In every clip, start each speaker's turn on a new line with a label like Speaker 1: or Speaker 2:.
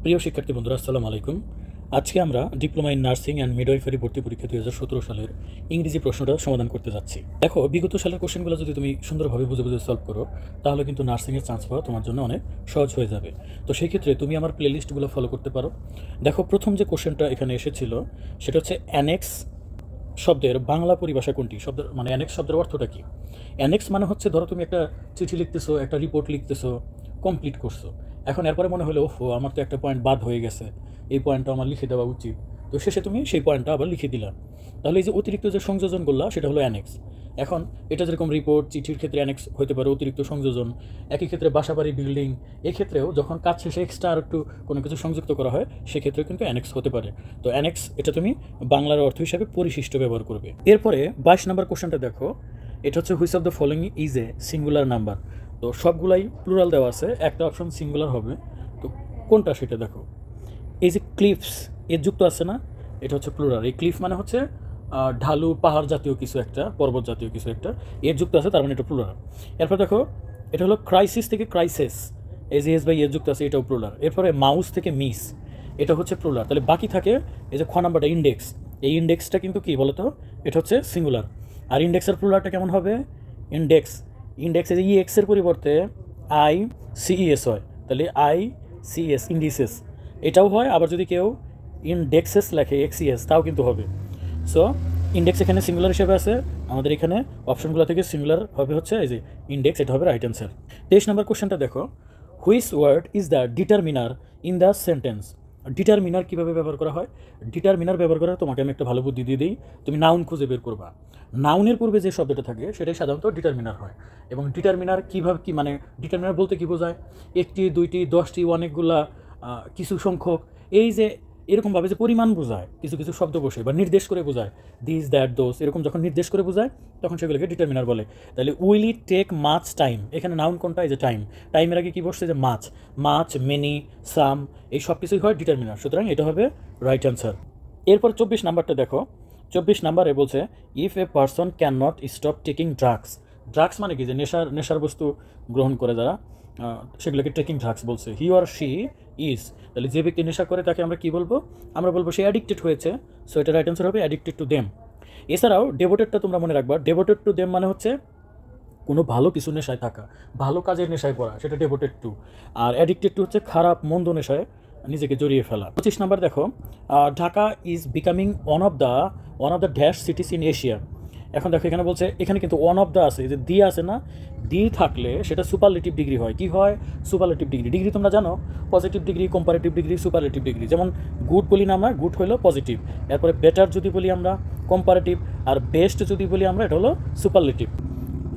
Speaker 1: প্রিয় শিক্ষার্থী বন্ধুরা, আসসালামু আলাইকুম। আজকে আমরা diploma in nursing and midwifery ভর্তি পরীক্ষা 2017 সালের ইংরেজি প্রশ্নটা সমাধান করতে যাচ্ছি। দেখো, বিগত সালের কোশ্চেনগুলো যদি তুমি সুন্দরভাবে বুঝে বুঝে সলভ করো, তাহলে কিন্তু নার্সিংয়ের চান্স পাওয়া তোমার জন্য অনেক সহজ হয়ে যাবে। তো সেই ক্ষেত্রে তুমি আমার প্লেলিস্টগুলো ফলো করতে পারো। দেখো, প্রথম যে কোশ্চেনটা এখানে এসেছিল সেটা হচ্ছে অ্যানেক্স শব্দের বাংলা পরিভাষা কোনটি? শব্দের মানে অ্যানেক্স শব্দের অর্থটা কি? অ্যানেক্স মানে হচ্ছে, ধরো তুমি একটা চিঠি লিখতেছো, একটা রিপোর্ট লিখতেছো, কমপ্লিট করছো। এখন এরপরে মনে হলো, ওহো, আমার তো একটা পয়েন্ট বাদ হয়ে গেছে, এই পয়েন্টটা আমার লিখে দেওয়া উচিত। তো শেষে তুমি সেই পয়েন্টটা আবার লিখে দিলা। তাহলে এই যে অতিরিক্ত যে সংযোজনগুলো, সেটা হলো অ্যানেক্স। এখন এটা যেরকম রিপোর্ট, চিঠির ক্ষেত্রে অ্যানেক্স হতে পারে অতিরিক্ত সংযোজন। একই ক্ষেত্রে বাসাবাড়ি, বিল্ডিং, এক্ষেত্রেও যখন কাজ শেষে এক্সট্রা আর একটু কোনো কিছু সংযুক্ত করা হয়, সেক্ষেত্রেও কিন্তু অ্যানেক্স হতে পারে। তো অ্যানেক্স এটা তুমি বাংলার অর্থ হিসাবে পরিশিষ্ট ব্যবহার করবে। এরপরে 22 নম্বর কোশ্চেনটা দেখো, এটা হচ্ছে which of the following is a singular number. তো সবগুলাই প্লুরাল দেওয়া আছে, একটা অপশন সিঙ্গুলার হবে। তো কোনটা সেটা দেখো। এই যে ক্লিফস এর যুক্ত আছে না, এটা হচ্ছে প্লুরাল। এই ক্লিফ মানে হচ্ছে ঢালু পাহাড় জাতীয় কিছু একটা, পর্বত জাতীয় কিছু একটা, এর যুক্ত আছে, তার মানে এটা প্লুরাল। এরপর দেখো, এটা হলো ক্রাইসিস থেকে ক্রাইসিস, এই যে এস বাই এর যুক্ত আছে, এটাও প্লুরাল। এরপরে মাউস থেকে মিস, এটা হচ্ছে প্লুরাল। তাহলে বাকি থাকে এই যে খ নাম্বারটা ইন্ডেক্স। এই ইন্ডেক্সটা কিন্তু কি বলতো, এটা হচ্ছে সিঙ্গুলার। আর ইন্ডেক্সের প্লুরালটা কেমন হবে? ইন্ডেক্স। ইন্ডেক্সে যে এক্সের পরিবর্তে আই সিইএস হয়, তাহলে আই সিএস, ইন্ডিসেস, এটাও হয়। আবার যদি কেউ ইনডেক্সেস লেখে এক্সিএস, তাও কিন্তু হবে। সো ইন্ডেক্স এখানে সিঙ্গুলার হিসেবে আছে, আমাদের এখানে অপশনগুলো থেকে সিঙ্গুলার হবে হচ্ছে এই যে ইন্ডেক্স, এটা হবে রাইট অ্যান্সার। 23 নম্বর কোশ্চেনটা দেখো, which word is the determiner in the sentence. Determiner কীভাবে ব্যবহার করা হয়? ডিটারমিনার ব্যবহার করার তোমাকে আমি একটা ভালো বুদ্ধি দিয়ে দিই। তুমি নাউন খুঁজে বের করবা। নাউনের পূর্বে যে শব্দটা থাকে সেটাই সাধারণত ডিটারমিনার হয়। এবং ডিটারমিনার কীভাবে কি মানে, ডিটারমিনার বলতে কী বোঝায়? একটি, দুইটি, 10টি, অনেকগুলা, কিছু সংখ্যক, এই যে এরকমভাবে যে পরিমাণ বোঝায়, কিছু কিছু শব্দ বসে বা নির্দেশ করে বোঝায়, দিস দ্যাট দোস, এরকম যখন নির্দেশ করে বোঝায় তখন সেগুলোকে ডিটারমিনার বলে। তাহলে will it take much time, এখানে নাউন কোনটা? এই যে টাইম। টাইমের আগে কী বসছে? যে মাচ। মাচ, মেনি, সাম, এই সব কিছুই হয় ডিটারমিনার, সুতরাং এটা হবে রাইট অ্যান্সার। এরপর 24 নাম্বারটা দেখো। 24 নাম্বারে বলছে, if a person can not stop taking drugs. Drugs মানে কি? যে নেশার বস্তু গ্রহণ করে যারা, সেগুলোকে টেকিং ড্রাগস বলছে। হি অর শি ইজ, তাহলে যে ব্যক্তি নেশা করে তাকে আমরা কি বলবো? আমরা বলবো সে অ্যাডিক্টেড হয়েছে। সো এটা রাইট অ্যান্সার হবে অ্যাডিক্টেড টু দেম। এছাড়াও ডেভোটেডটা তোমরা মনে রাখবা, ডেভোটেড টু দেম মানে হচ্ছে কোনো ভালো কিছু নেশায় থাকা, ভালো কাজের নেশায় পড়া, সেটা ডেভোটেড টু। আর অ্যাডিক্টেড টু হচ্ছে খারাপ মন্দ নেশায় নিজেকে জড়িয়ে ফেলা। 25 নাম্বার দেখো, Dhaka is becoming one of the dash cities in Asia. এখন দেখো, এখানে বলছে, এখানে কিন্তু ওয়ান অফ দ্য আছে, যে দি আছে না, দি থাকলে সেটা সুপারলেটিভ ডিগ্রি হয়। কি হয়? Superlative degree. ডিগ্রি তোমরা জানো, positive degree, comparative degree, superlative degree. যেমন গুড বলি না আমরা, গুড হলো পজিটিভ। এরপরে বেটার যদি বলি আমরা, কম্পারেটিভ। আর বেস্ট যদি বলি আমরা, এটা হলো সুপারলেটিভ।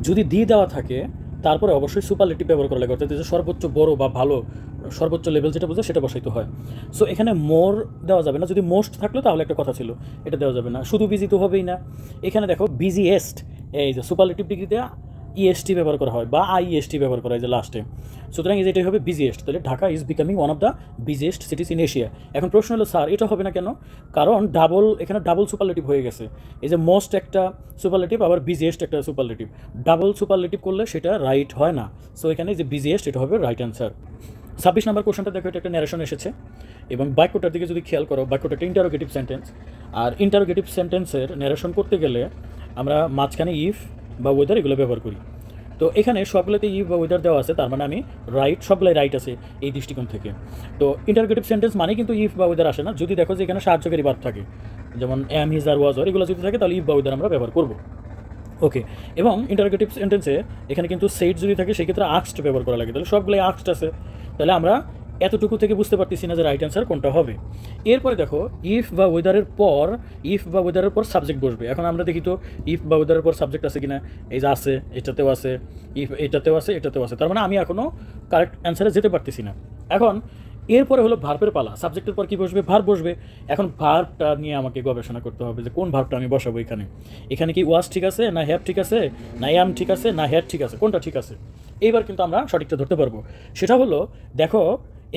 Speaker 1: যদি দি দেওয়া থাকে তারপরে অবশ্যই সুপারলেটিভ ব্যবহার করা লাগে, অর্থাৎ যে সর্বোচ্চ বড় বা ভালো, সর্বোচ্চ লেভেল যেটা বোঝায় সেটা বসাইতে হয়। সো এখানে মোর দেওয়া যাবে না। যদি মোস্ট থাকলো তাহলে একটা কথা ছিল, এটা দেওয়া যাবে না। শুধু বিজি তো হবেই না। এখানে দেখো বিজিয়েস্ট, এই যে সুপারলেটিভ ডিগ্রিতে ইএসটি ব্যবহার করা হয় বা আইএসটি ব্যবহার করা হয় যে লাস্টে। সুতরাং এই যে এটাই হবে বিজিয়েস্ট। তাহলে Dhaka is becoming one of the busiest cities in Asia. এখন প্রশ্ন হলো, স্যার এটা হবে না কেন? কারণ এখানে ডাবল সুপারলেটিভ হয়ে গেছে। এই যে মোস্ট একটা সুপারলেটিভ, আবার বিজিয়েস্ট একটা সুপারলেটিভ, ডাবল সুপারলেটিভ করলে সেটা রাইট হয় না। সো এখানে যে বিজিয়েস্ট, এটা হবে রাইট অ্যান্সার। 26 নম্বর কোশ্চেনটা দেখো, এটা একটা ন্যারেশন এসেছে এবং বাক্যটার দিকে যদি খেয়াল করো, বাক্যটা একটা ইন্টারোগেটিভ সেন্টেন্স। আর ইন্টারোগেটিভ সেন্টেন্সের ন্যারেশন করতে গেলে আমরা মাঝখানে ইফ বা ওয়েদার এগুলো ব্যবহার করি। তো এখানে সবগুলোতে ইফ বা ওয়েদার দেওয়া আছে, তার মানে আমি রাইট, সবগুলোই রাইট আছে এই দৃষ্টিকোণ থেকে। তো ইন্টারোগেটিভ সেন্টেন্স মানে কিন্তু ইফ বা ওয়েদার আসে না। যদি দেখো যে এখানে সাহায্যকারী ভার্ব থাকে, যেমন এম, হিজ, আর, ওয়াজ, আর, এগুলো যদি থাকে, তাহলে ইফ বা ওয়েদার আমরা ব্যবহার করবো। ওকে। এবং ইন্টারোগেটিভ সেন্টেন্সে এখানে কিন্তু সেট যদি থাকে, সেক্ষেত্রে আস্কড ব্যবহার করা লাগে। তাহলে সবগুলোই আস্কড আছে। তাহলে আমরা এতটুকু থেকে বুঝতে পারতেছি না যে রাইট অ্যান্সার কোনটা হবে। এরপরে দেখো, ইফ বা ওয়েদারের পর সাবজেক্ট বসবে। এখন আমরা দেখি তো ইফ বা ওয়েদারের পর সাবজেক্ট আছে কিনা। এই যে আছে, এটাতেও আছে, ইফ এটাতেও আছে, এটাতেও আছে, তার মানে আমি এখনও কারেক্ট অ্যান্সারে যেতে পারতেছি না। এখন এরপরে হলো ভার্বের পালা। সাবজেক্টের পর কি বসবে? ভার্ব বসবে। এখন ভার্বটা নিয়ে আমাকে গবেষণা করতে হবে যে কোন ভার্বটা আমি বসাবো এখানে কি ওয়াজ ঠিক আছে, না হ্যাভ ঠিক আছে, না অ্যাম ঠিক আছে, না হ্যাড ঠিক আছে, কোনটা ঠিক আছে? এইবার কিন্তু আমরা সঠিকটা ধরতে পারবো। সেটা হলো, দেখো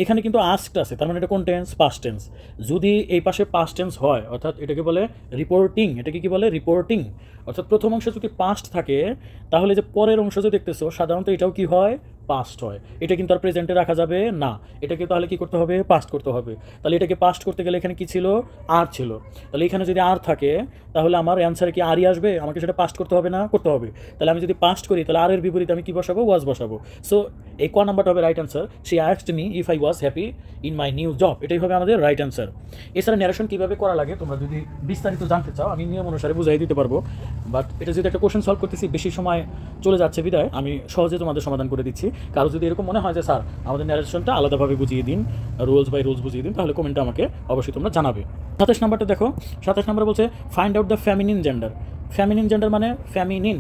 Speaker 1: এখানে কিন্তু আস্কড আছে, তার মানে এটা কোন টেন্স? Past tense. যদি এই পাশে পাস্ট টেন্স হয়, অর্থাৎ এটাকে বলে রিপোর্টিং। এটাকে কি বলে? রিপোর্টিং। অর্থাৎ প্রথম অংশ যদি পাস্ট থাকে, তাহলে যে পরের অংশ যে দেখতেছো, সাধারণত এটাও কি হয়? পাস্ট হয়। এটা কিন্তু আর প্রেজেন্টে রাখা যাবে না, এটাকে তাহলে কি করতে হবে, পাস্ট করতে হবে। তাহলে এটাকে পাস্ট করতে গেলে এখানে কি ছিল, আর ছিল। তাহলে এখানে যদি আর থাকে তাহলে আমার অ্যান্সারে কি আরই আসবে, আমাকে সেটা পাস্ট করতে হবে না, করতে হবে। তাহলে আমি যদি পাস্ট করি তাহলে আর এর বিপরীতে আমি কি বসাবো, ওয়াজ বসাবো। সো এই ক নাম্বারটা হবে right answer. She asked me if I was happy in my new job, এটাই হবে আমাদের রাইট অ্যান্সার। এছাড়া ন্যারেশন কীভাবে করা লাগে তোমরা যদি বিস্তারিত জানতে চাও আমি নিয়ম অনুসারে বুঝাই দিতে পারবো, বাট এটা যদি একটা কোশ্চেন সলভ করতেছি বেশি সময় চলে যাচ্ছে বিদায় আমি সহজে তোমাদের সমাধান করে দিচ্ছি। কারো যদি এরকম মনে হয় যে স্যার আমাদের ন্যারেশনটা আলাদাভাবে বুঝিয়ে দিন, রুলস বাই রুলস বুঝিয়ে দিন, তাহলে কমেন্টে আমাকে অবশ্যই তোমরা জানাবে। 27 নাম্বারটা দেখো, 27 নাম্বার বলছে find out the feminine gender. Feminine gender মানে ফেমিনিন,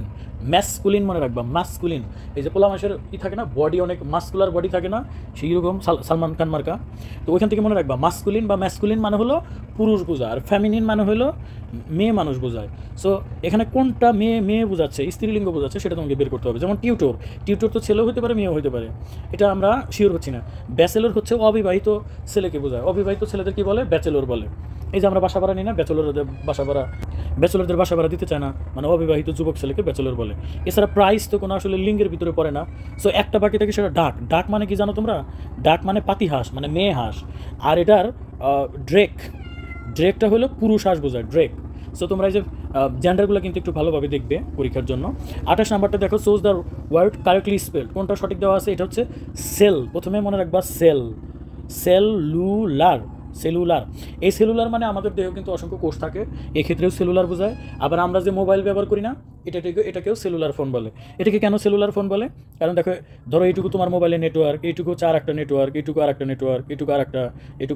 Speaker 1: ম্যাসকুলিন মনে রাখবা, মাস্কুলিন। এই যে পোলা মাসের কি থাকে না, বডি অনেক মাস্কুলার বডি থাকে না, সেই রকম সালমান খান মার্কা। তো ওইখান থেকে মনে রাখবা মাস্কুলিন বা ম্যাসকুলিন মানে হলো পুরুষ বোঝায়, আর ফেমিনিন মানে হলো মেয়ে মানুষ বোঝায়। সো এখানে কোনটা মেয়ে মেয়ে বোঝাচ্ছে, স্ত্রীলিঙ্গ বোঝাচ্ছে সেটা তোমাকে বের করতে হবে। যেমন টিউটর, টিউটর তো ছেলেও হতে পারে মেয়েও হতে পারে, এটা আমরা শিওর হচ্ছি না। ব্যাচেলর হচ্ছে অবিবাহিত ছেলেকে বোঝায়, অবিবাহিত ছেলেদের কি বলে, ব্যাচেলর বলে। এই যে আমরা বাসা ভাড়া নিই না, ব্যাচেলরদের বাসা ভাড়া, ব্যাচেলরদের বাসা ভাড়া দিতে চায় না, মানে অবিবাহিত যুবক ছেলেকে ব্যাচেলর বলে। এছাড়া প্রাইস তো কোনো আসলে লিঙ্গের ভিতরে পড়ে না। সো একটা বাকি থাকে সেটা ডাক। ডাক মানে কি জানো তোমরা, ডাক মানে পাতি হাঁস, মানে মেয়ে হাঁস। আর এটার ড্রেক, ড্রেকটা হলো পুরুষ হাঁস বোঝায়, ড্রেক। সো তোমরা এই যে জেন্ডারগুলো কিন্তু একটু ভালোভাবে দেখবে পরীক্ষার জন্য। 28 নাম্বারটা দেখো, choose the word correctly spell, কোনটা সঠিক দেওয়া আছে, এটা হচ্ছে সেল। প্রথমে মনে রাখবা সেল, সেলুলার, সেলুলার। এই সেলুলার মানে আমাদের দেহে কিন্তু অসংখ্য কোষ থাকে, এক্ষেত্রেও সেলুলার বোঝায়। আবার আমরা যে মোবাইল ব্যবহার করি না, এটাকেও সেলুলার ফোন বলে। এটাকে কেন সেলুলার ফোন বলে, কারণ দেখো ধরো এইটুকু তোমার মোবাইলের নেটওয়ার্ক, এইটুকু হচ্ছে আর একটা নেটওয়ার্ক, এইটুকু আর একটা নেটওয়ার্ক, এইটুকু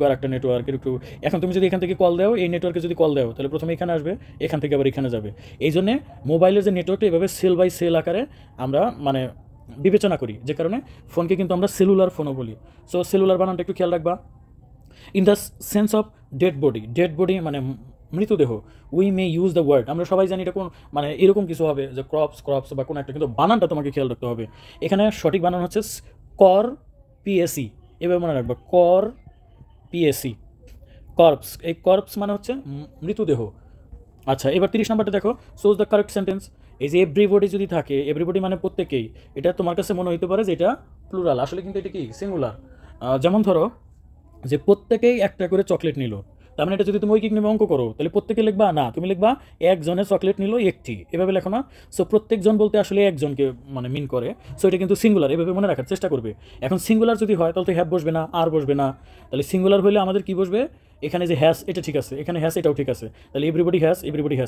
Speaker 1: আর একটা নেটওয়ার্ক, এটুকু। এখন তুমি যদি এখান থেকে কল দাও, এই নেটওয়ার্কে যদি কল দাও তাহলে প্রথমে এখানে আসবে, এখান থেকে আবার এখানে যাবে। এই জন্যে মোবাইলের যে নেটওয়ার্কটা এভাবে সেল বাই সেল আকারে আমরা মানে বিবেচনা করি, যে কারণে ফোনকে কিন্তু আমরা সেলুলার ফোনও বলি। সো সেলুলার বানানটা একটু খেয়াল রাখবা। In the sense of dead body, dead body মানে মৃতদেহ, we may use the word, আমরা সবাই জানি এটা কোন মানে এরকম কিছু হবে যে ক্রপস বা কোনো একটা, কিন্তু বানানটা তোমাকে খেয়াল রাখতে হবে। এখানে সঠিক বানান হচ্ছে কর পিএসি, এভাবে মনে রাখবা, কর পিএসি, কর্পস। এই কর্পস মানে হচ্ছে মৃতদেহ। আচ্ছা, এবার 30 নাম্বারটা দেখো, সোজ দ্য কারেক্ট সেন্টেন্স। এই যে এভরিবডি যদি থাকে, এভরিবডি মানে প্রত্যেকেই, এটা তোমার কাছে মনে হইতে পারে যে এটা প্লুরাল, আসলে কিন্তু এটা কি সিঙ্গুলার। যেমন ধরো যে প্রত্যেকেই একটা করে চকলেট নিল, তার মানে এটা যদি তুমি ঐকিক নিয়মে অঙ্ক করো তাহলে প্রত্যেকে লিখবা না, তুমি লিখবা একজনের চকলেট নিল একটি, এভাবে লেখো না। সো প্রত্যেকজন বলতে আসলে একজনকে মানে মিন করে, সো এটা কিন্তু সিঙ্গুলার, এভাবে মনে রাখার চেষ্টা করবে। এখন সিঙ্গুলার যদি হয় তাহলে তো হ্যাভ বসবে না, আর বসবে না। তাহলে সিঙ্গুলার হলে আমাদের কি বসবে, এখানে যে হ্যাস এটা ঠিক আছে, এখানে হ্যাস এটাও ঠিক আছে, তাহলে এভরিবডি হ্যাস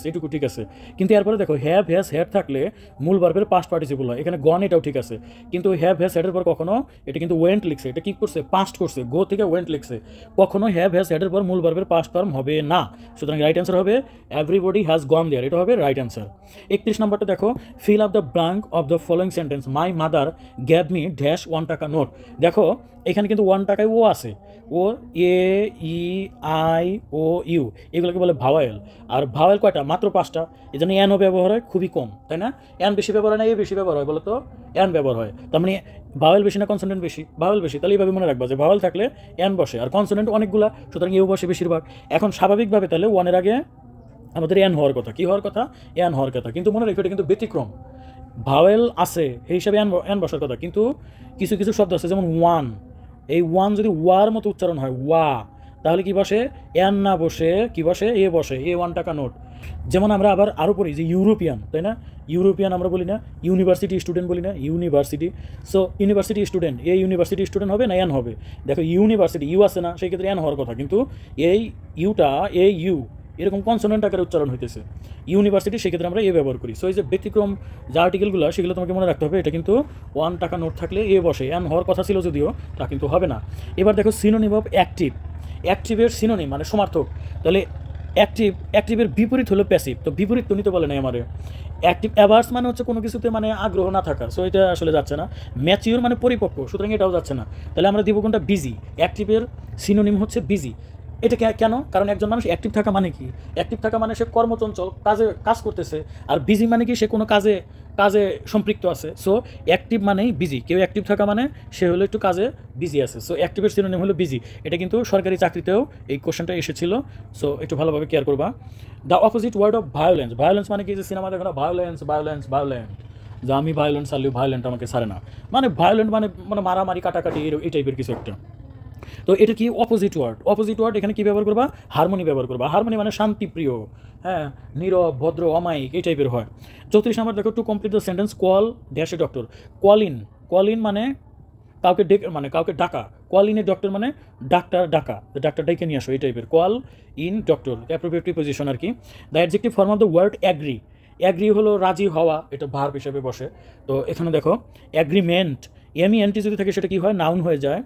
Speaker 1: এটুকু ঠিক আছে। কিন্তু এরপরে দেখো হ্যাভ হ্যাস হ্যাড থাকলে মূল ভার্বের পাস্ট পার্টিসিপল হয়, এখানে গন এটাও ঠিক আছে। কিন্তু হ্যাভ হ্যাস হ্যাডের পর কখনো এটা কিন্তু ওয়েন্ট লিখছে, এটা কি করছে, পাস্ট করছে, গো থেকে ওয়েন্ট লিখছে, কখনো হ্যাভ হ্যাস হ্যাডের পর মূল ভার্বের পাস্ট ফর্ম হবে না। সুতরাং রাইট অ্যান্সার হবে এভরিবডি হ্যাজ গন দেয়ার, এটা হবে রাইট অ্যান্সার। 31 নম্বরটা দেখো, fill up the blank of the following sentence, my mother gave me dash 1 টাকা নোট। দেখো এখানে কিন্তু 1 টাকায় ও আছে, ও এ ই আই ও ইউ, এগুলোকে বলে ভাওয়েল। আর ভাওয়েল কয়টা, মাত্র 5টা, এই জন্য এনও ব্যবহার হয় খুবই কম, তাই না? এন বেশি ব্যবহার হয় না, এ বেশি ব্যবহার হয়, বলো তো এন ব্যবহার হয়। তার মানে ভাওয়েল বেশি না কনসোনেন্ট বেশি, ভাওয়েল বেশি। তাহলে এইভাবে মনে রাখবা যে ভাওয়েল থাকলে এন বসে, আর কনসোনেন্ট অনেকগুলা, সুতরাং এও বসে বেশিরভাগ। এখন স্বাভাবিকভাবে তাহলে 1-এর আগে আমাদের এন হওয়ার কথা, কী হওয়ার কথা, এন হওয়ার কথা। কিন্তু মনে রাখবে এটা কিন্তু ব্যতিক্রম, ভাওয়েল আছে এই হিসাবে এন বসার কথা, কিন্তু কিছু কিছু শব্দ আছে যেমন ওয়ান, এই ওয়ান যদি ওয়ার মতো উচ্চারণ হয় ওয়া, তাহলে কি বসে, এন না বসে কি বসে, এ বসে, এ 1 টাকা নোট। যেমন আমরা আবার আরও পড়ি যে ইউরোপিয়ান, তাই না? ইউরোপিয়ান আমরা বলি না, ইউনিভার্সিটি স্টুডেন্ট বলি না, ইউনিভার্সিটি। সো ইউনিভার্সিটি স্টুডেন্ট, এই ইউনিভার্সিটি স্টুডেন্ট হবে না এন হবে? দেখো ইউনিভার্সিটি ইউ আছে না, সেই ক্ষেত্রে এন হওয়ার কথা, কিন্তু এই ইউটা এ ইউ এরকম কনসোনেন্ট আকারে উচ্চারণ হইতেছে। ইউনিভার্সিটি সেক্ষেত্রে আমরা এ ব্যবহার করি। সো এই যে ব্যতিক্রম যে আর্টিকেলগুলো, সেগুলো তোমাকে মনে রাখতে হবে, এটা কিন্তু 1 টাকা নোট থাকলে এ বসে, এন হওয়ার কথা ছিল যদিও, তা কিন্তু হবে না। এবার দেখো সিনোনিম অফ অ্যাক্টিভ, অ্যাক্টিভের সিনোনিম মানে সমার্থক। তাহলে অ্যাক্টিভের বিপরীত হলো প্যাসিভ, তো বিপরীত তো নিতে বলে না আমারে। অ্যাক্টিভ অ্যাভার্স মানে হচ্ছে কোনো কিছুতে মানে আগ্রহ না থাকা, সো এটা আসলে যাচ্ছে না। ম্যাচিওর মানে পরিপক্ক, সুতরাং এটাও যাচ্ছে না। তাহলে আমরা দিব কোনটা, বিজি। অ্যাক্টিভের সিনোনিম হচ্ছে বিজি। এটা কেন, কারণ একজন মানুষ অ্যাক্টিভ থাকা মানে কি, অ্যাক্টিভ থাকা মানে সে কর্মচঞ্চল, কাজ করতেছে। আর বিজি মানে কি, সে কোনো কাজে সম্পৃক্ত আছে। সো অ্যাক্টিভ মানেই বিজি, কেউ অ্যাক্টিভ থাকা মানে সে হলো একটু কাজে বিজি আছে। সো অ্যাক্টিভের সিনোনিম হলো বিজি। এটা কিন্তু সরকারি চাকরিতেও এই কোশ্চেনটা এসেছিল, সো একটু ভালোভাবে কেয়ার করবা। The opposite word of violence, violence মানে কি, যে সিনেমা দেখো না, ভায়োলেন্স ভায়োলেন্স ভায়োলেন্ট, যে আমি ভায়োলেন্ট ছাড়লেও ভায়োলেন্ট আমাকে ছাড়ে না, মানে ভায়োলেন্ট মানে মানে মারামারি কাটাকাটি এই টাইপের কিছু একটা। তো এটা কি অপোজিট ওয়ার্ড, অপোজিট ওয়ার্ড এখানে কী ব্যবহার করবা, হারমোনি ব্যবহার করবা। হারমোনি মানে শান্তিপ্রিয়, হ্যাঁ, নীরব, ভদ্র, অমায়িক এই টাইপের হয়। 34 নম্বর দেখো, to complete the sentence call dash a doctor. Call in, call in মানে কাউকে মানে কাউকে ডাকা। কল ইন এ ডক্টর মানে ডাক্তার ডাকা, ডাক্তার ডাইকে নিয়ে আসো এই টাইপের। Call in doctor appropriate preposition আর কি। The adjective form of the word agree. Agree হলো রাজি হওয়া, এটা ভার্ব হিসেবে বসে। তো এখানে দেখো অ্যাগ্রিমেন্ট, এমইএনটি যদি থাকে সেটা কি হয়, নাউন হয়ে যায়।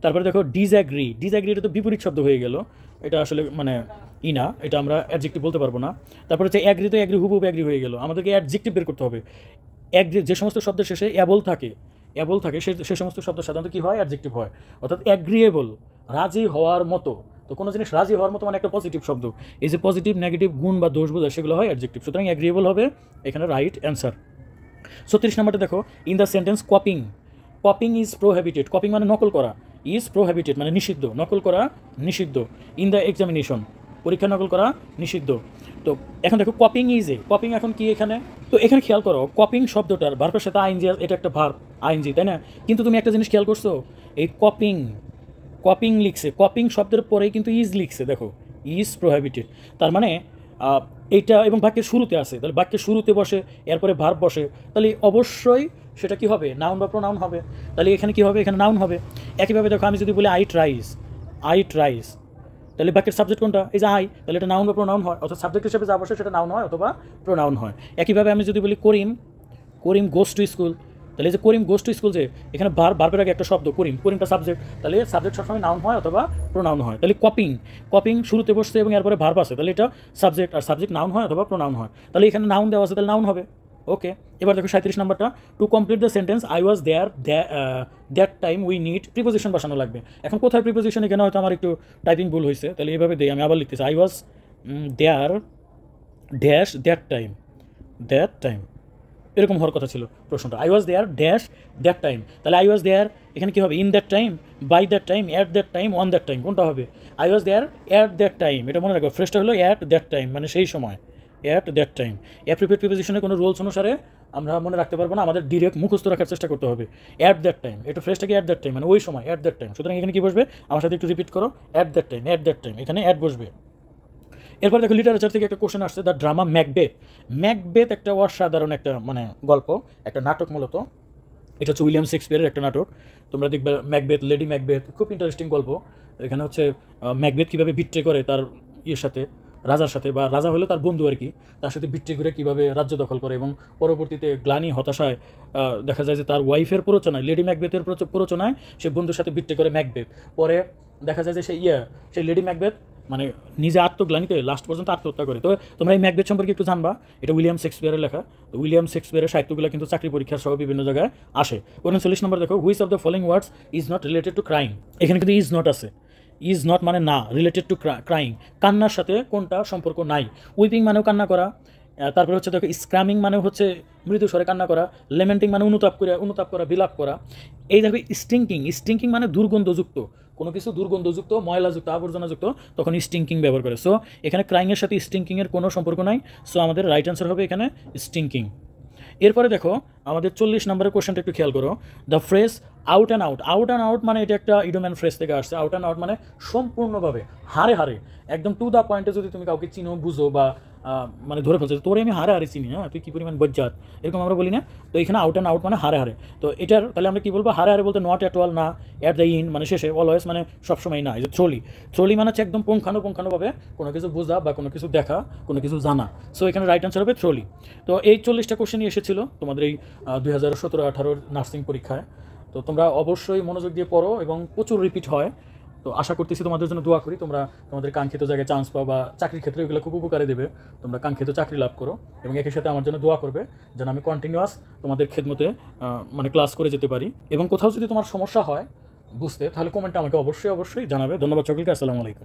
Speaker 1: তারপরে দেখো ডিসঅ্যাগ্রি, ডিসঅ্যাগ্রি এটা তো বিপরীত শব্দ হয়ে গেল, এটা আসলে মানে না, এটা আমরা অ্যাডজেক্টিভ বলতে পারবো না। তারপরে হচ্ছে অ্যাগ্রি, তো অ্যাগ্রি হুবহু অ্যাগ্রি হয়ে গেল, আমাদেরকে অ্যাডজেক্টিভ বের করতে হবে। অ্যাগ্রি যে সমস্ত শব্দের শেষে অ্যাবল থাকে, অ্যাবল থাকে সে সমস্ত শব্দ সাধারণত কী হয়, অ্যাডজেক্টিভ হয়। অর্থাৎ অ্যাগ্রিয়েবল, রাজি হওয়ার মতো। তো কোনো জিনিস রাজি হওয়ার মতো মানে একটা পজিটিভ শব্দ। এই যে পজিটিভ নেগেটিভ গুণ বা দোষ বোঝায় সেগুলো হয় অ্যাডজেক্টিভ, সুতরাং অ্যাগ্রিয়েবল হবে এখানে রাইট অ্যান্সার। 36 নম্বরটা দেখো, in the sentence copying. Copying is prohibited, copying মানে নকল করা, ইজ প্রোহ্যাবিটেড মানে নিষিদ্ধ, নকল করা নিষিদ্ধ। ইন দ্য এক্সামিনেশন, পরীক্ষা নকল করা নিষিদ্ধ। তো এখন দেখো কপিং ইজ এ, কপিং এখন কি এখানে, তো এখানে খেয়াল করো কপিং শব্দটার ভার্বের সাথে আইএনজি, এটা একটা ভার্ব আইএনজি, তাই না? কিন্তু তুমি একটা জিনিস খেয়াল করছো, এই কপিং, কপিং লিখছে, কপিং শব্দের পরেই কিন্তু ইজ লিখছে, দেখো ইজ প্রোহ্যাবিটেড। তার মানে এইটা এবং বাক্যের শুরুতে আছে, তাহলে বাক্যের শুরুতে বসে এরপরে ভার্ব বসে, তাহলে অবশ্যই সেটা কি হবে, নাউন বা প্রোনাউন হবে। তাহলে এখানে কি হবে, এখানে নাউন হবে। একইভাবে দেখো আমি যদি বলি আই ট্রাইস, আই ট্রাইস, তাহলে বাক্যের সাবজেক্ট কোনটা, এই যে আই, তাহলে এটা নাউন বা প্রোনাউন হয়, অর্থাৎ সাবজেক্ট হিসেবে যা বসে সেটা নাউন হয় অথবা প্রোনাউন হয়। একইভাবে আমি যদি বলি করিম, করিম গোস টু স্কুল, তাহলে এই যে করিম গোস টু স্কুল, যে এখানে ভার্বের আগে একটা শব্দ করিম, করিমটা সাবজেক্ট, তাহলে সাবজেক্ট সবসময় নাউন হয় অথবা প্রোনাউন হয়। তাহলে কপিং, কপিং শুরুতে বসছে এবং এরপরে ভার্ব আছে, তাহলে এটা সাবজেক্ট, আর সাবজেক্ট নাউন হয় অথবা প্রোনাউন হয়। তাহলে এখানে নাউন দেওয়া আছে, তাহলে নাউন হবে। ওকে, এবার দেখো 37 নম্বরটা, to complete the sentence I was there that time we need, preposition বসানো লাগবে। এখন কোথায় প্রিপোজিশন, এখানে হয়তো আমার একটু টাইপিং ভুল হয়েছে, তাহলে এইভাবে দেই, আমি আবার লিখতেছি I was there dash that time, that time এরকম হওয়ার কথা ছিল প্রশ্নটা। I was there dash that time, তাহলে আই ওয়াজ দেয়ার এখানে কী হবে, in that time, by that time, at that time, on that time, কোনটা হবে? I was there at that time, এটা মনে রাখবো, ফ্রেশটা হলো অ্যাট দ্যাট টাইম মানে সেই সময়, অ্যাট দ্যাট টাইম। অ্যাপ্রোপ্রিয়েট প্রিপোজিশনের কোনো রুলস অনুসারে আমরা মনে রাখতে পারবো না, আমাদের ডিরেক্ট মুখস্থ রাখার চেষ্টা করতে হবে। অ্যাট দ্যাট টাইম, এটা ফ্রেশটাকে অ্যাট দ্যাট টাইম মানে ওই সময়, অ্যাট দ্যাট টাইম। সুতরাং এখানে কী বসবে, আমার সাথে একটু রিপিট করো, at that time, at that time, এখানে অ্যাট বসবে। এরপর দেখো লিটারেচার থেকে একটা কোশ্চেন আসছে, দ্য ড্রামা ম্যাকবেথ। ম্যাকবেথ একটা অসাধারণ একটা মানে গল্প, একটা নাটক মূলত, এটা হচ্ছে উইলিয়াম শেক্সপিয়ারের একটা নাটক। তোমরা দেখবে ম্যাকবেথ, লেডি ম্যাকবেথ, খুব ইন্টারেস্টিং গল্প। এখানে হচ্ছে ম্যাকবেথ কীভাবে বিট্রে করে তার ইয়ের সাথে, রাজার সাথে, বা রাজা হলো তার বন্ধু আর কি, তার সাথে বিট্রে করে কীভাবে রাজ্য দখল করে, এবং পরবর্তীতে গ্লানি হতাশায় দেখা যায় যে তার ওয়াইফের প্ররোচনায়, লেডি ম্যাকবেথের প্ররোচনায় সে বন্ধুর সাথে বিট্রে করে ম্যাকবেথ। পরে দেখা যায় যে সেই লেডি ম্যাকবেথ মানে নিজে আত্মগ্লানিতে লাস্ট পর্যন্ত আত্মহত্যা করে। তো তোমরা এই ম্যাকবেথ সম্পর্কে একটু জানবা, এটা উইলিয়াম শেক্সপিয়ারের লেখা। তো উইলিয়াম শেক্সপিয়ারের সাহিত্যগুলো কিন্তু চাকরি পরীক্ষার সহ বিভিন্ন জায়গায় আসে। 39 নম্বর দেখো, which of the following words is not related to crying. এখানে কিন্তু ইজ নট আছে, ইজ নট মানে না, রিলেটেড টু ক্রাইং কান্নার সাথে কোনটা সম্পর্ক নাই। উইপিং মানেও কান্না করা, তারপরে হচ্ছে দেখো স্ক্রামিং মানে হচ্ছে মৃদু স্বরে কান্না করা, লেমেন্টিং মানে অনুতাপ করা, বিলাপ করা। এই দেখো স্টিঙ্কিং, স্টিঙ্কিং মানে দুর্গন্ধযুক্ত, কোনো কিছু দুর্গন্ধযুক্ত, ময়লাযুক্ত, আবর্জনাযুক্ত, তখন স্টিঙ্কিং ব্যবহার করে। সো এখানে ক্রাইংয়ের সাথে স্টিঙ্কিংয়ের কোনো সম্পর্ক নাই, সো আমাদের রাইট অ্যান্সার হবে এখানে স্টিঙ্কিং। এরপরে দেখো আমাদের 40 নম্বরের কোশ্চেনটা একটু খেয়াল করো, the phrase out and out. Out and out মানে এটা একটা ইডোম্যান ফ্রেজ থেকে আসছে। আউট অ্যান্ড আউট মানে সম্পূর্ণভাবে, হারে হারে, একদম টু দ্য পয়েন্টে যদি তুমি কাউকে চিনো, বুঝো বা মানে ধরে ফেলছো, তোরে আমি হারে হারে চিনি, হ্যাঁ তুই কী পরিমাণ বজ্জাত, এরকম আমরা বলি না? তো এখানে আউট অ্যান্ড আউট মানে হারে হারে। তো এটার তাহলে আমরা কী বলবো, হারে হারে বলতে নট অ্যাট অল না, অ্যাট দ্য ইন মানে শেষে, অলওয়েজ মানে সবসময় না। এই যে থ্রোলি, থ্রোলি মানে হচ্ছে একদম পুঙ্খানুপুঙ্খানুভাবে কোনো কিছু বোঝা বা কোনো কিছু দেখা, কোনো কিছু জানা। সো এখানে রাইট অ্যান্সার হবে থ্রোলি। তো এই 40টা কোশ্চেনই এসেছিলো তোমাদের এই 2017-18 নার্সিং পরীক্ষায়। তো তোমরা অবশ্যই মনোযোগ দিয়ে পড়ো এবং প্রচুর রিপিট হয়। তো আশা করতেছি তোমাদের জন্য দোয়া করি, তোমরা তোমাদের কাঙ্ক্ষিত জায়গায় চান্স পাও বা চাকরির ক্ষেত্রে এগুলো খুব উপকারে দেবে, তোমরা কাঙ্ক্ষিত চাকরি লাভ করো। এবং একই সাথে আমার জন্য দোয়া করবে যেন আমি কন্টিনিউয়াস তোমাদের খেদমতে মানে ক্লাস করে যেতে পারি। এবং কোথাও যদি তোমার সমস্যা হয় বুঝতে, তাহলে কমেন্টে আমাকে অবশ্যই জানাবে। ধন্যবাদ সকলকে, আসসালামু আলাইকুম।